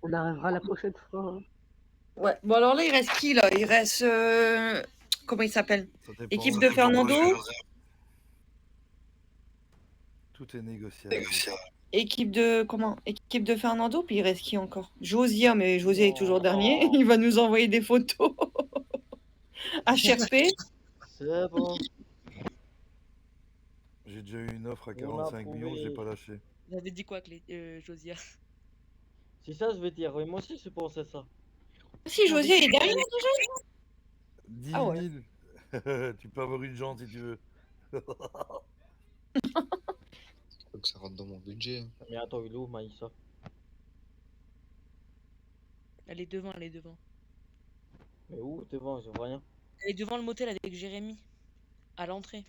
On arrivera la prochaine fois. Hein. Ouais. Bon, alors là, il reste qui, là? Il reste... Comment il s'appelle? Équipe de Fernando. Tout est négociable. Équipe de... Comment? Équipe de Fernando, puis il reste qui encore? Josia, mais Josia est toujours dernier. Il va nous envoyer des photos. HRP. C'est bon. J'ai déjà eu une offre à 45 millions, je l'ai pas lâché. Vous avez dit quoi, Josia? C'est ça, je veux dire. Oui, moi aussi, je pensais ça. Si, Josia est derrière déjà. 10 000. Ah ouais. Tu peux avoir une jambe si tu veux. Faut que ça rentre dans mon budget. Hein. Mais attends, il est où, Maïssa? Elle est devant, elle est devant. Mais où? Devant, je vois rien. Elle est devant le motel avec Jérémy. À l'entrée.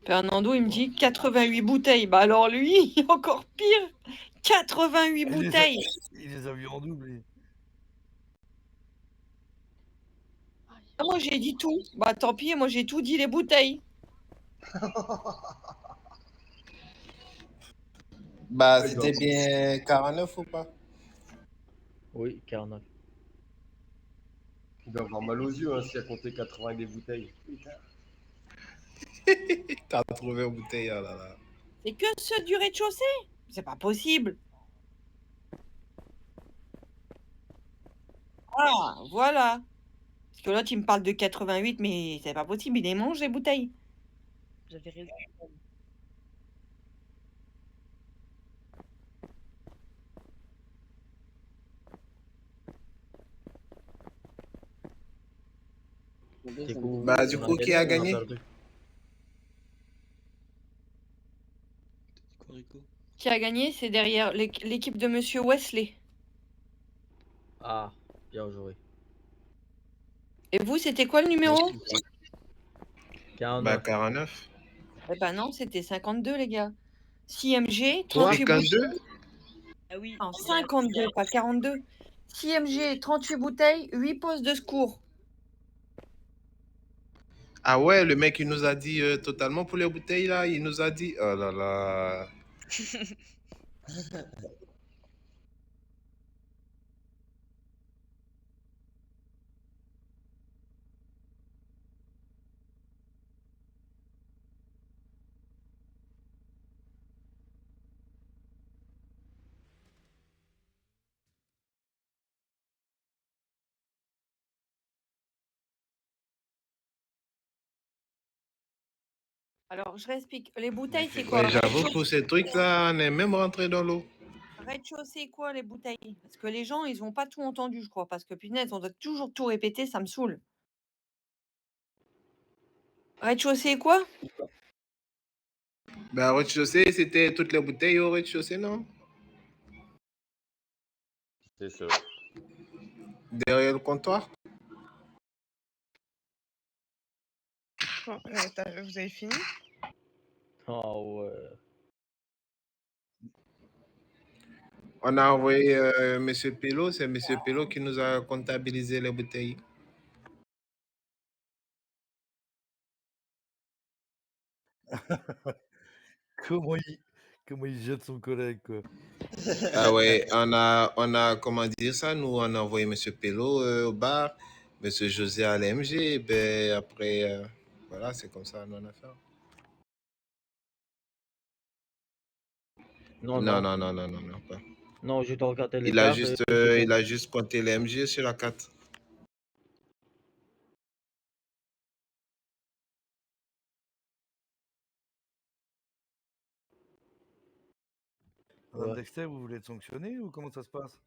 Fernando, il me dit 88 bouteilles. Bah alors lui, encore pire. 88 bouteilles. Il les a vus en double. lui. Ah, moi j'ai dit tout. Bah tant pis, moi j'ai tout dit les bouteilles. Bah, c'était bien 49 ou pas? Oui, 49. Il doit avoir mal aux yeux hein, s'il a compté 80 des bouteilles. 80 bouteilles, oh là là. C'est que ceux du rez-de-chaussée. C'est pas possible. Ah, voilà. Parce que l'autre, il me parle de 88, mais c'est pas possible, il les mange, les bouteilles. J'avais raison. Bah, du coup, qui a gagné? Qui a gagné, c'est derrière l'équipe de Monsieur Wesley. Ah, bien joué. Et vous, c'était quoi le numéro? 49. Bah, 49. Eh ben non, c'était 52, les gars. 6MG, 38 bouteilles. 52? Ah oui. Non, 52, pas 42. 6MG, 38 bouteilles, 8 postes de secours. Ah ouais, le mec, il nous a dit totalement pour les bouteilles, là. Il nous a dit, oh là là. Alors, je réexplique. Les bouteilles, c'est quoi? Ouais, j'avoue, pour ces trucs-là, on est même rentré dans l'eau. Rez-de-chaussée, quoi, les bouteilles? Parce que les gens, ils ont pas tout entendu, je crois. Parce que punaise, on doit toujours tout répéter, ça me saoule. Rez-de-chaussée, quoi? Bah, au rez-de-chaussée, c'était toutes les bouteilles au rez-de-chaussée, non? C'est ça. Derrière le comptoir? Oh, vous avez fini? Oh ouais. On a envoyé Monsieur Pelot, c'est Monsieur Pelot qui nous a comptabilisé les bouteilles. Comment il jette son collègue, quoi. Ah ouais, on a, comment dire ça, nous, on a envoyé Monsieur Pelot au bar, Monsieur José à l'MG, ben après, voilà, c'est comme ça, on en a fait. Non, Non, pas. Non, je dois regarder les Il a cartes. juste, il a juste compté l'MG sur la carte. Madame Ouais. Dexter, vous voulez être sanctionné ou comment ça se passe?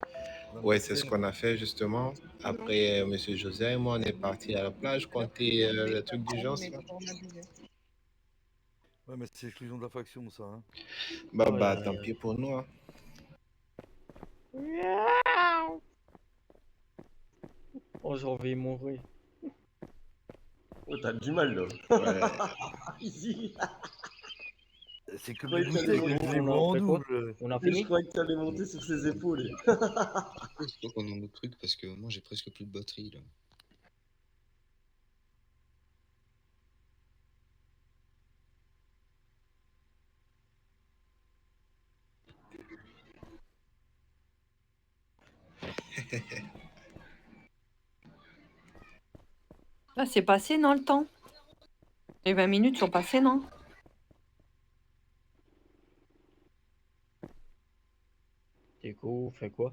Madame Ouais, Dexter. c'est ce qu'on a fait justement. Après, Monsieur José et moi, on est parti à la plage compter le truc d'urgence. Là. Ouais, mais c'est exclusion de la faction, ça. Hein. Bah, tant pis pour nous. Hein. Oh, j'ai envie de mourir. Oh, t'as du mal là. Ouais. Ici. C'est que Ouais, les bouteilles, je les vois en double. On a Mais je fini? croyais que t'allais monter sur ses épaules. Il faut qu'on ait notre truc parce que moi j'ai presque plus de batterie là. Là, c'est passé, non, le temps? Les 20 minutes sont passées, non? T'es cool, fais quoi?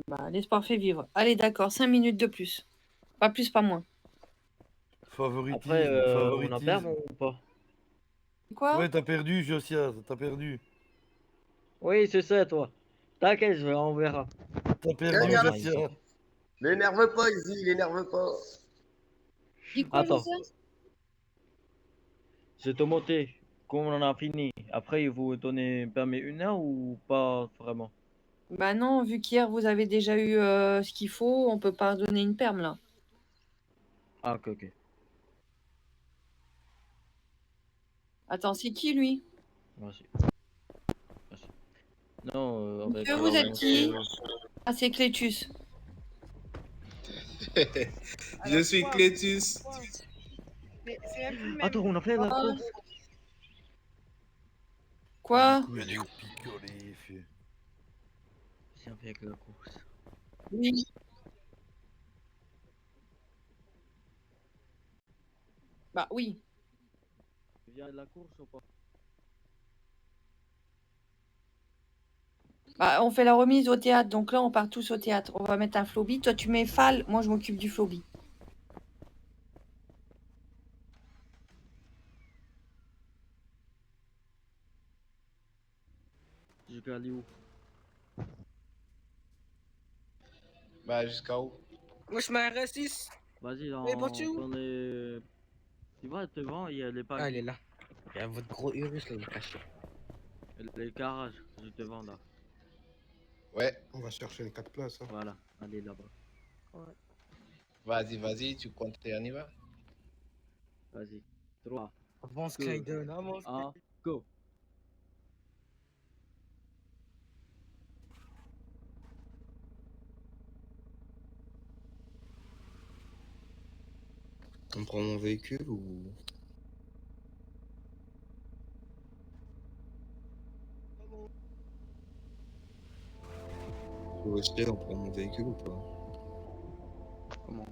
Bah, l'espoir fait vivre. Allez, d'accord, 5 minutes de plus. Pas plus, pas moins. Après, Favoritisme, on en perd favoritisme. ou pas? Quoi? Ouais, t'as perdu, Josias, t'as perdu. Oui, c'est ça, toi. T'inquiète, on verra. T'as perdu, Gagnant. Josias. L'énerve pas, Izzy, l'énerve pas. Dis quoi, Attends, Josias? je te monter. Comme on en a fini, après, il vous donnez permis 1 heure ou pas vraiment? Bah non, vu qu'hier, vous avez déjà eu ce qu'il faut, on peut pas donner une perme, là. Ah, ok, ok. Attends, c'est qui, lui? Merci. Merci. Non, avec Monsieur, vous êtes mon qui? frère. Ah, c'est Clétus. Je suis Clétus. Mais c'est même plus le même. Attends, on a fait la Ah. course. Quoi? Du coup, j'ai picolé, fait. C'est avec la course. Oui. Bah oui. Tu viens de la course ou pas? Bah, on fait la remise au théâtre, donc là, on part tous au théâtre. On va mettre un floby. Toi, tu mets Fall, moi, je m'occupe du floby. Je vais aller où? Bah, jusqu'à où? Wesh, ma R6. Vas-y, Mais bon, tu es où? dans les... Tu vois, devant, il y a les Ah, pagnes. elle est là. Il y a votre gros Urus là, il est caché. Les garages, juste devant là. Ouais, on va chercher les 4 places. Hein. Voilà, allez là-bas. Vas-y, vas-y, tu comptes et on y va. Vas-y. 3, Avance, 2, Kaiden, avance. 1, go. On prend mon véhicule ou... Ou Estelle, on prend mon véhicule ou pas? Comment?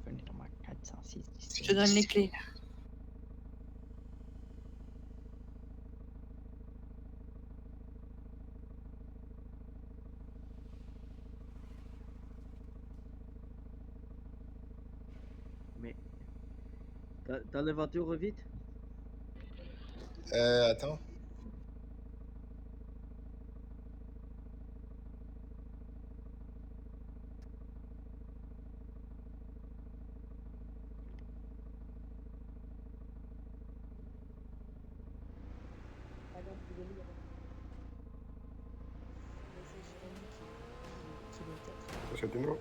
Venez dans ma 406. Je te donne les clés. Mais... T'as les voitures vite? Attends. C'était non.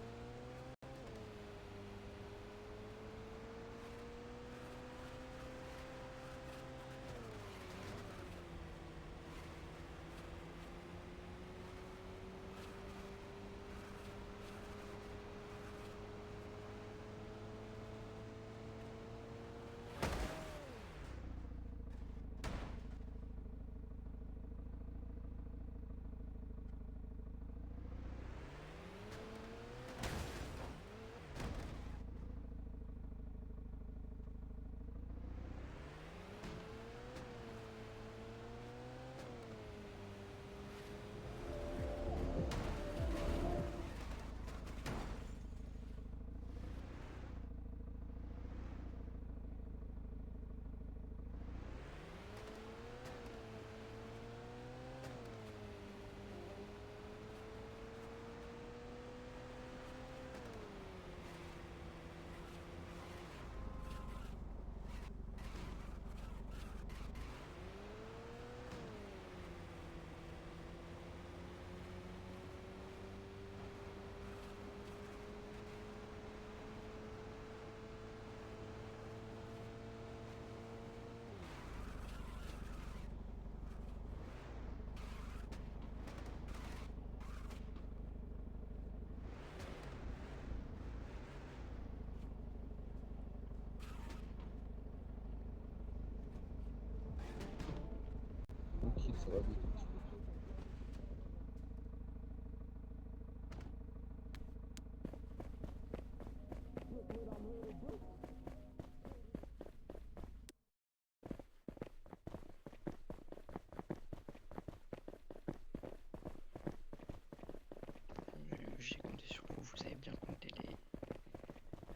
J'ai compté sur vous, vous avez bien compté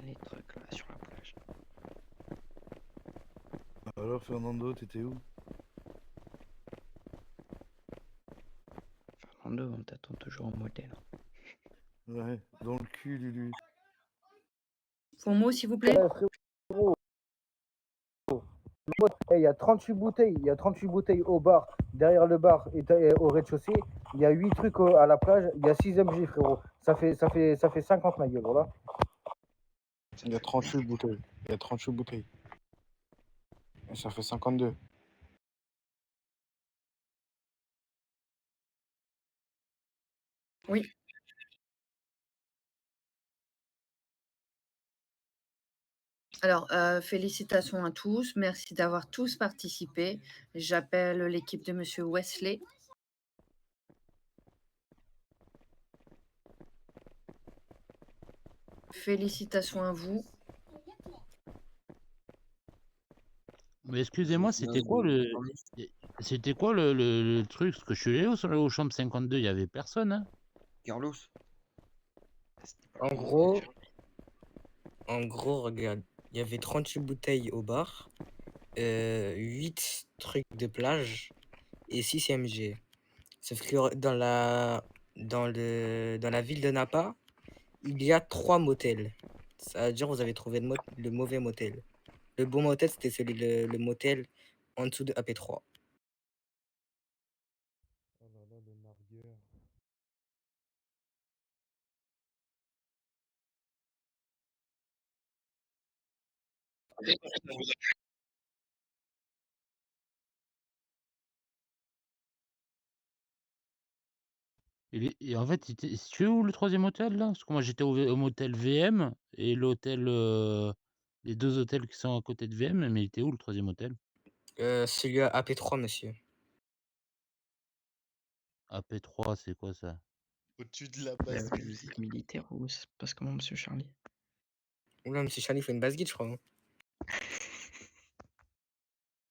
les trucs là sur la plage. Alors, Fernando, t'étais où? Fernando, on t'attend toujours au modèle. Ouais, dans le cul, Lulu. Faux mot, s'il vous plaît. Frérot, il y a 38 bouteilles, il y a 38 bouteilles au bar, derrière le bar et au rez-de-chaussée. Il y a 8 trucs à la plage, il y a 6 MJ, frérot. Ça fait 50 ma gueule, voilà. Il y a 38 bouteilles. Il y a 38 bouteilles. Et ça fait 52. Oui. Alors, félicitations à tous. Merci d'avoir tous participé. J'appelle l'équipe de Monsieur Wesley. Félicitations à vous. Mais excusez-moi, c'était quoi le truc? Parce que je suis allé au chambre 52, il y avait personne, hein? Carlos. En gros, regarde, il y avait 38 bouteilles au bar, 8 trucs de plage et 6 MG. Sauf que dans la ville de Napa, il y a 3 motels. Ça veut dire que vous avez trouvé le mauvais motel. Le bon motel, c'était le motel en dessous de AP3. Oh là là, le nargueur. Et en fait, il situé où le troisième hôtel là? Parce que moi j'étais au motel VM et l'hôtel, les 2 hôtels qui sont à côté de VM, mais il était où le troisième hôtel? Celui à AP3, monsieur. AP3, c'est quoi ça? Au-dessus de la La base militaire. visite militaire ou ça se passe comment, monsieur Charlie? Oula, monsieur Charlie fait une basse guide, je crois. Hein.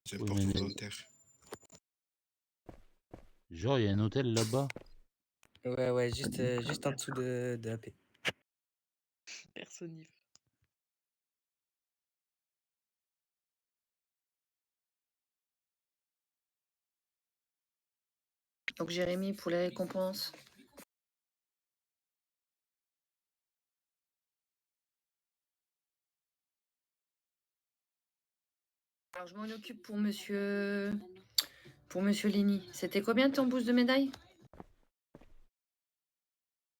C'est le Oui, porte mais volontaire. genre il y a un hôtel là-bas. Ouais, juste en dessous de AP. Personne n'y va. Donc, Jérémy, pour les récompenses. Alors, je m'en occupe pour Monsieur Ligny. C'était combien ton boost de médaille?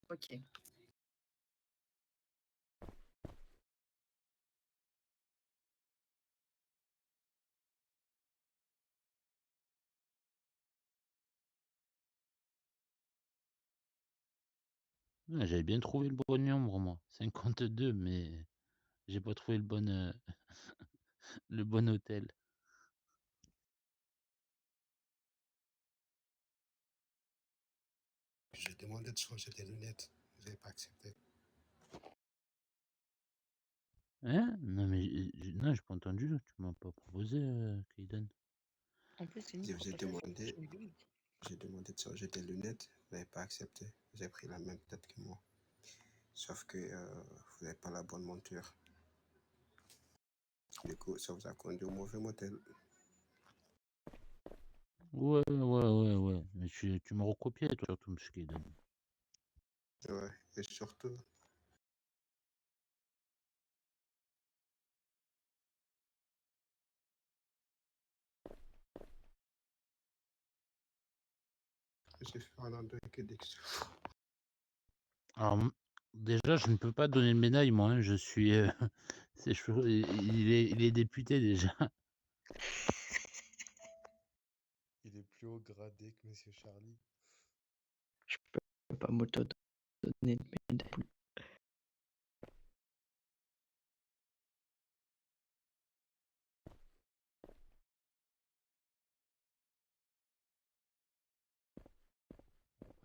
Ok. Ouais, j'avais bien trouvé le bon nombre moi, 52, mais j'ai pas trouvé le bon, le bon hôtel. J'ai demandé de changer les lunettes. Vous n'avez pas accepté. Hein? Non mais non, j'ai pas entendu, tu m'as pas proposé, Kaiden. En plus, c'est une J'ai proposition. demandé de changer les lunettes. Vous n'avez pas accepté. Vous avez pris la même tête que moi. Sauf que vous n'avez pas la bonne monture. Du coup, ça vous a conduit au mauvais motel. Ouais, mais tu m'as recopié toi surtout, monsieur Kaiden. Ouais, et surtout, j'ai fait un endroit que d'extra. Alors, déjà, je ne peux pas donner le médaille, moi, hein, je suis, il est député déjà. Il est plus haut gradé que Monsieur Charlie. Je peux pas m'auto-donner de médaille.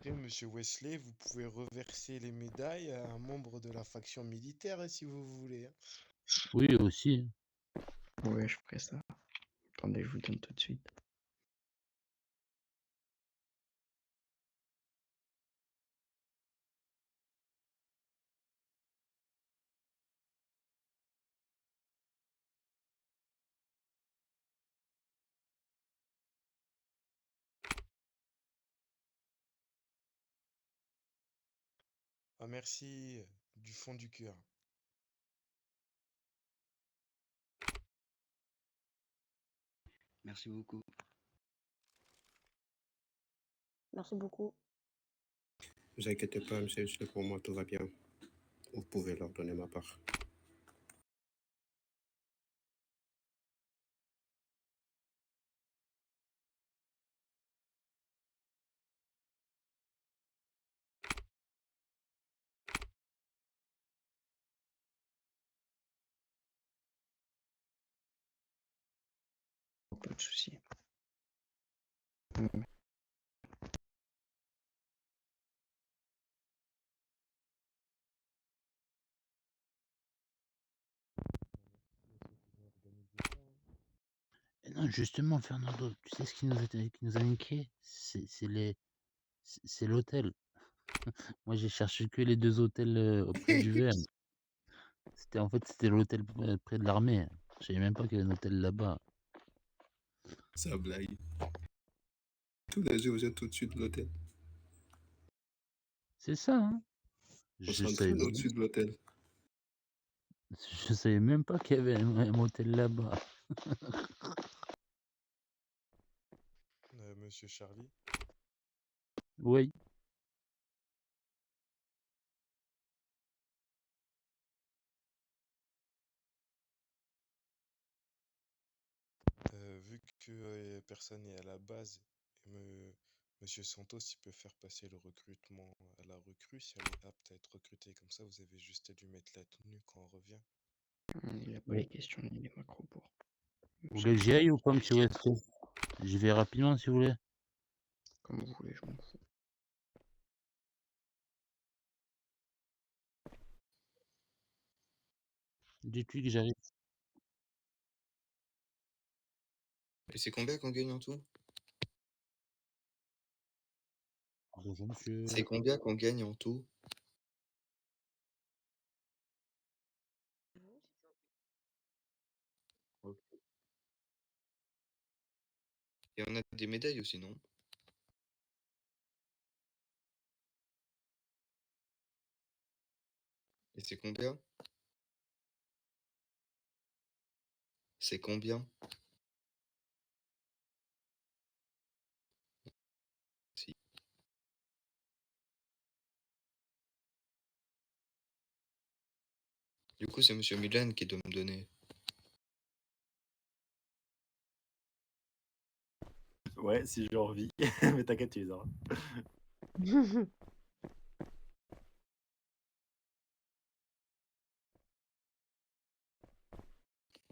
Après, monsieur Wesley, vous pouvez reverser les médailles à un membre de la faction militaire si vous voulez, hein. Oui, aussi. Ouais, je ferai ça. Attendez, je vous donne tout de suite. Ah, merci du fond du cœur. Merci beaucoup. Merci beaucoup. Ne vous inquiétez pas, monsieur, pour moi, tout va bien. Vous pouvez leur donner ma part. Pas de souci. Et non, justement, Fernando, tu sais ce qui nous a niqué? C'est l'hôtel. Moi, j'ai cherché que les 2 hôtels, auprès du VM. C'était l'hôtel près de l'armée. Je savais même pas qu'il y avait un hôtel là-bas. Ça blague. Tous les jours, vous êtes au-dessus de l'hôtel. C'est ça, hein? On Je savais s'entraîne au-dessus de l'hôtel. je savais même pas qu'il y avait un hôtel là-bas. Monsieur Charlie, Oui. vu que personne n'est à la base, monsieur Santos, il peut faire passer le recrutement à la recrue si elle est apte à être recrutée. Comme ça, vous avez juste à lui mettre la tenue quand on revient. Il a pas Oui. les questions ni les macros pour. Vous voulez que j'y aille ou pas, monsieur Wesley? J'y vais rapidement si vous voulez. Comme vous voulez, je m'en fous. Dites-lui que j'arrive. Et c'est combien qu'on gagne en tout? Bonjour, monsieur. C'est combien qu'on gagne en tout? Ok. Et on a des médailles aussi, non? Et c'est combien? C'est combien? Si. Du coup, c'est monsieur Milan qui doit me donner. Ouais, si j'ai envie. Mais t'inquiète, tu les auras.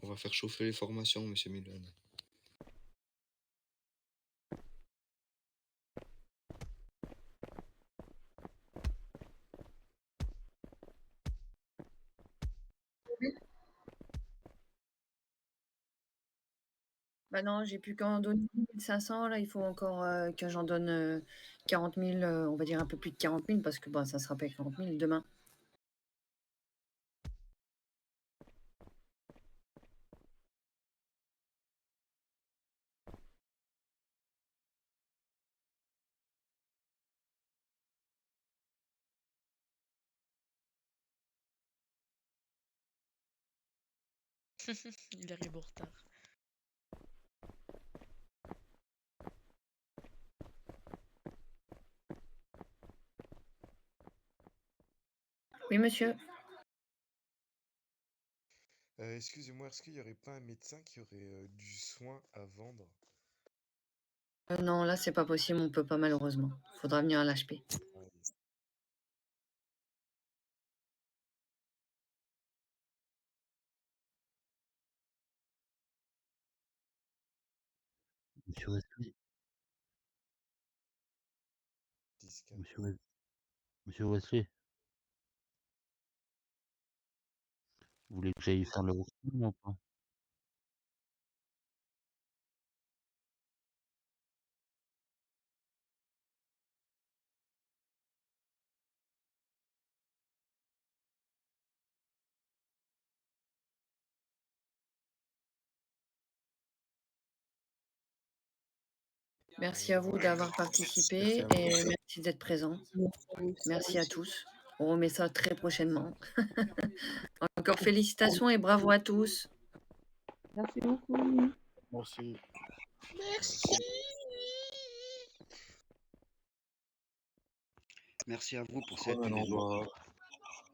On va faire chauffer les formations, monsieur Milan. Bah non, j'ai plus qu'à en donner 1500. Là, il faut encore que j'en donne 40 000, on va dire un peu plus de 40 000, parce que bah, ça sera pas 40 000 demain. Il arrive en retard. Oui, monsieur. Excusez-moi, est-ce qu'il n'y aurait pas un médecin qui aurait du soin à vendre? Non, là, c'est pas possible, on peut pas malheureusement. Faudra venir à l'HP. Monsieur Wesley. Pascal. Monsieur Wesley, vous voulez que j'aille faire le recrutement ou pas? Merci à vous d'avoir participé Merci à et vous. merci d'être présent. Merci à vous aussi. Merci à tous. On remet ça très prochainement. Encore félicitations et bravo à tous. Merci beaucoup. Merci. Merci. Merci à vous pour Ouais, cet maintenant, événement.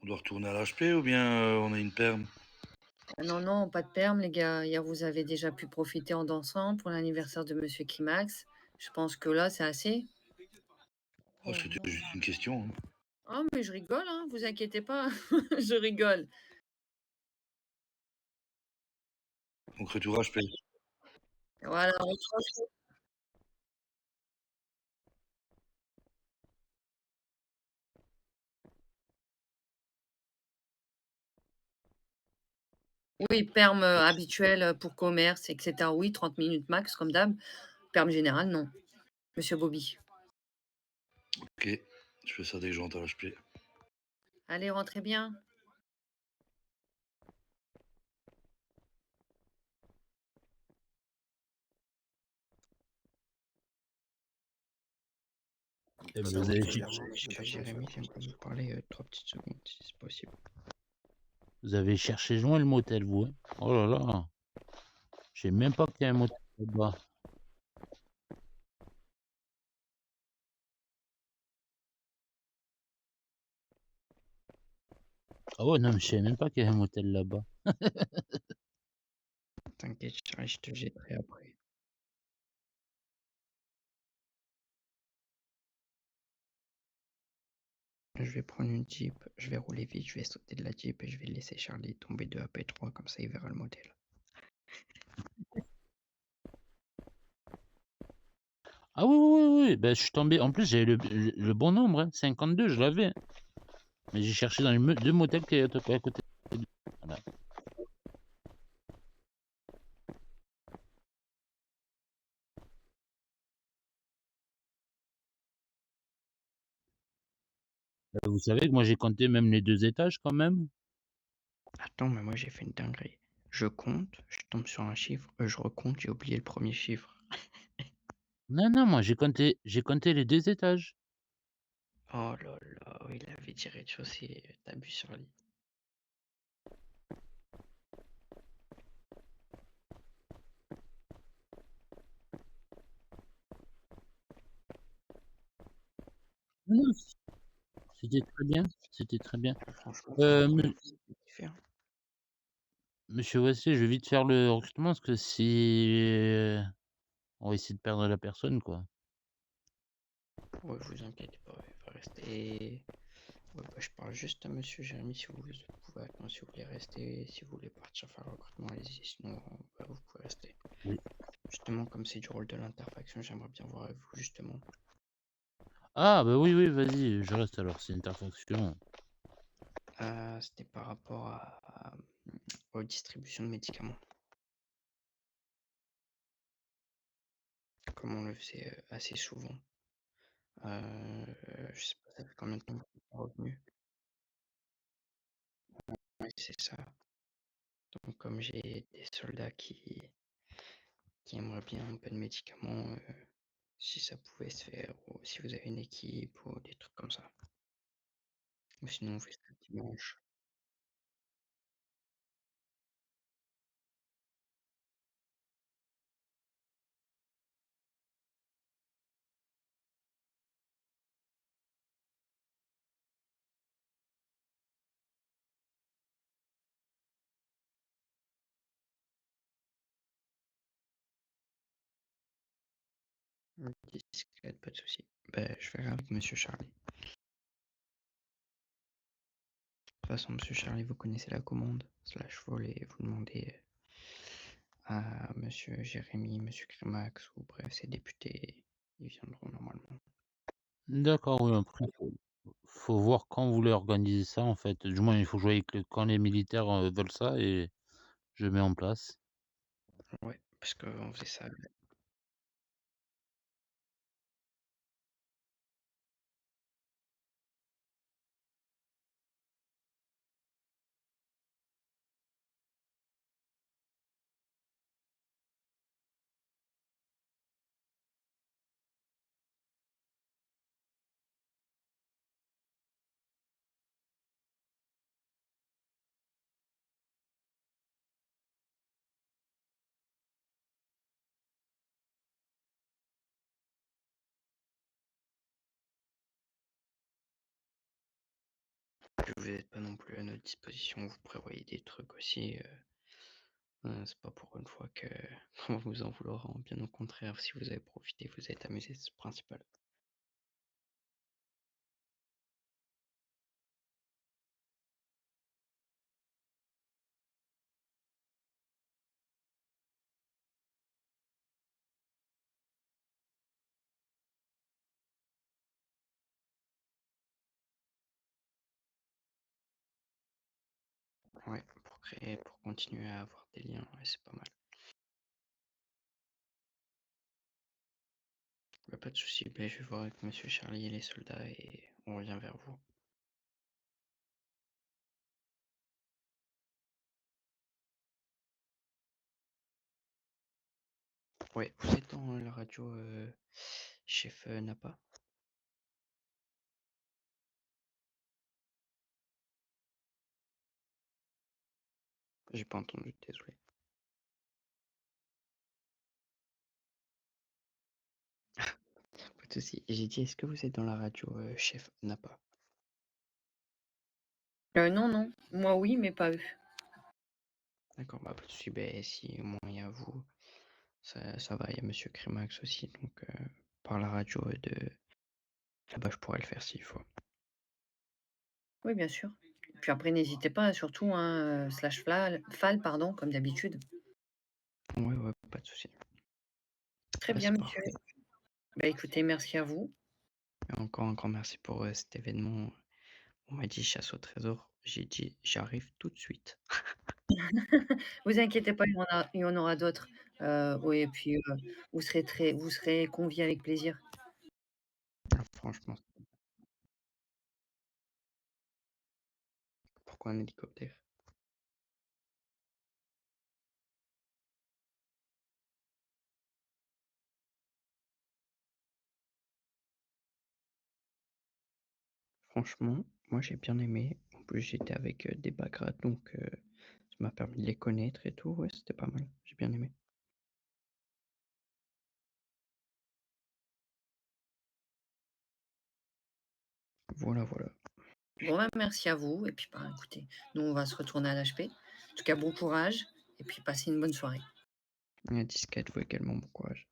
On doit retourner à l'HP ou bien on a une perme? Ah non, non, pas de perme, les gars. Hier, vous avez déjà pu profiter en dansant pour l'anniversaire de Monsieur Kimax. Je pense que là, c'est assez. Oh, c'était juste une question. Hein. Oh, mais je rigole, hein, vous inquiétez pas. Je rigole. Donc retour HP. Voilà. Oui, perme habituel pour commerce, etc. Oui, 30 minutes max, comme d'hab. Perme générale, non. Monsieur Bobby. Ok, je fais ça dès que je rentre à l'HP. Allez, rentrez bien. Eh ben, Ça vous va, avez, très bien. Monsieur Jérémy, j'aimerais vous parler 3 petites secondes, si c'est possible. vous avez cherché loin le motel, vous. Hein. Oh là là. Je sais même pas qu'il y a un motel là-bas. Ah ouais, non, mais je savais même pas qu'il y a un motel là-bas. T'inquiète, Charlie, je te jetterai après. Je vais prendre une Jeep, je vais rouler vite, je vais sauter de la Jeep et je vais laisser Charlie tomber de AP3, comme ça il verra le modèle. Ah oui, oui, oui, oui. Ben, je suis tombé. En plus, j'avais le bon nombre, hein. 52, je l'avais. Mais j'ai cherché dans les deux motels qui étaient à côté. Voilà. Vous savez que moi j'ai compté même les 2 étages quand même. Attends, mais moi j'ai fait une dinguerie. Je compte, je tombe sur un chiffre, je recompte, j'ai oublié le premier chiffre. Non, non, moi j'ai compté les 2 étages. Oh là là, il avait dit rez-de-chaussée, t'abuses sur lui. Non, non, c'était très bien, c'était très bien. Franchement, Me c'est kiffé, hein. Monsieur Wesley, je vais vite faire le recrutement parce que si on va essayer de perdre la personne, quoi. Ouais, vous inquiétez pas, il va rester. Ouais, bah, je parle juste à Monsieur Jérémy si vous pouvez attendre, si vous voulez rester, si vous voulez partir faire le recrutement, allez-y, sinon bah, vous pouvez rester. Oui. Justement, comme c'est du rôle de l'interfaction, j'aimerais bien voir avec vous justement. Ah bah oui, oui, vas-y, je reste alors, c'est une interfonction. C'était par rapport aux distributions de médicaments. Comme on le faisait assez souvent. Je sais pas, ça fait combien de temps que vous êtes pas revenu? Ouais, c'est ça. Donc comme j'ai des soldats qui aimeraient bien un peu de médicaments, si ça pouvait se faire, ou si vous avez une équipe ou des trucs comme ça. Ou sinon on fait ça dimanche. Discrète, pas de souci. Bah, je verrai avec Monsieur Charlie. De toute façon, Monsieur Charlie, vous connaissez la commande. Slash vol et vous demandez à Monsieur Jérémy, Monsieur Crémax ou bref, ces députés, ils viendront normalement. D'accord, oui, après, faut voir quand vous voulez organiser ça, en fait. Du moins, il faut jouer avec quand les militaires veulent ça et je mets en place. Ouais, parce qu'on faisait ça. Vous n'êtes pas non plus à notre disposition, vous prévoyez des trucs aussi. C'est pas pour une fois que on va vous en vouloir, hein. Bien au contraire, si vous avez profité, vous êtes amusé, c'est le principal. Ouais, pour continuer à avoir des liens, ouais, c'est pas mal. Bah, pas de souci, bah, je vais voir avec Monsieur Charlie et les soldats et on revient vers vous. Ouais, vous êtes dans la radio chef Napa? J'ai pas entendu, désolé. Pas de souci. J'ai dit, est-ce que vous êtes dans la radio chef Napa? Non, non. Moi, oui, mais pas eux. D'accord, bah pas de souci, bah, si au moins il y a vous, ça va, il y a Monsieur Crémax aussi, donc par la radio de là-bas je pourrais le faire s'il faut. Oui, bien sûr. Puis après, n'hésitez pas, surtout, hein, /fal, pardon, comme d'habitude. Ouais, pas de souci. Très Bah, bien, c'est monsieur. parfait. Bah, écoutez, merci à vous. Et encore un grand merci pour cet événement. On m'a dit chasse au trésor, j'ai dit j'arrive tout de suite. Vous inquiétez pas, il y en aura d'autres. Oui, et puis vous serez conviés avec plaisir. Ah, franchement, pourquoi un hélicoptère? Franchement, moi j'ai bien aimé. En plus j'étais avec des bagrats, donc ça m'a permis de les connaître et tout. Ouais, c'était pas mal. J'ai bien aimé. Voilà, voilà. Bon, bah, merci à vous et puis, bah, écoutez, nous, on va se retourner à l'HP. En tout cas, bon courage et puis passez une bonne soirée. Disquette, vous également, bon courage.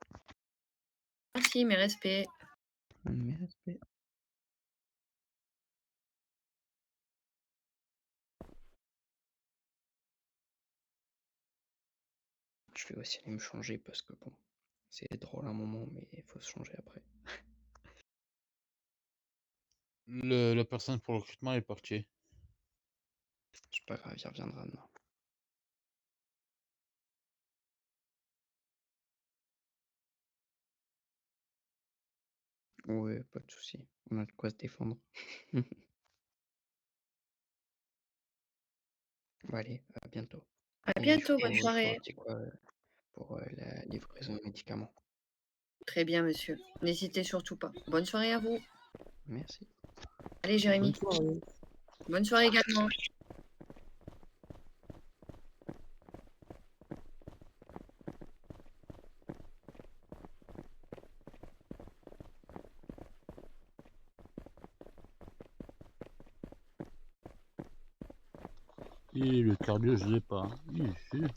Merci, mes respects. Mes respects. Je vais aussi aller me changer parce que bon, c'est drôle un moment, mais il faut se changer après. La personne pour le recrutement est partie. C'est pas grave, il reviendra demain. Ouais, pas de souci. On a de quoi se défendre. Bon, allez, à bientôt. À Et je bientôt, bonne vous soirée. dis quoi pour la livraison de médicaments. Très bien, monsieur. N'hésitez surtout pas. Bonne soirée à vous. Merci. Allez, Jérémy. Bonne soirée. Bonne soirée également. Et le cardio, je l'ai pas. Hein.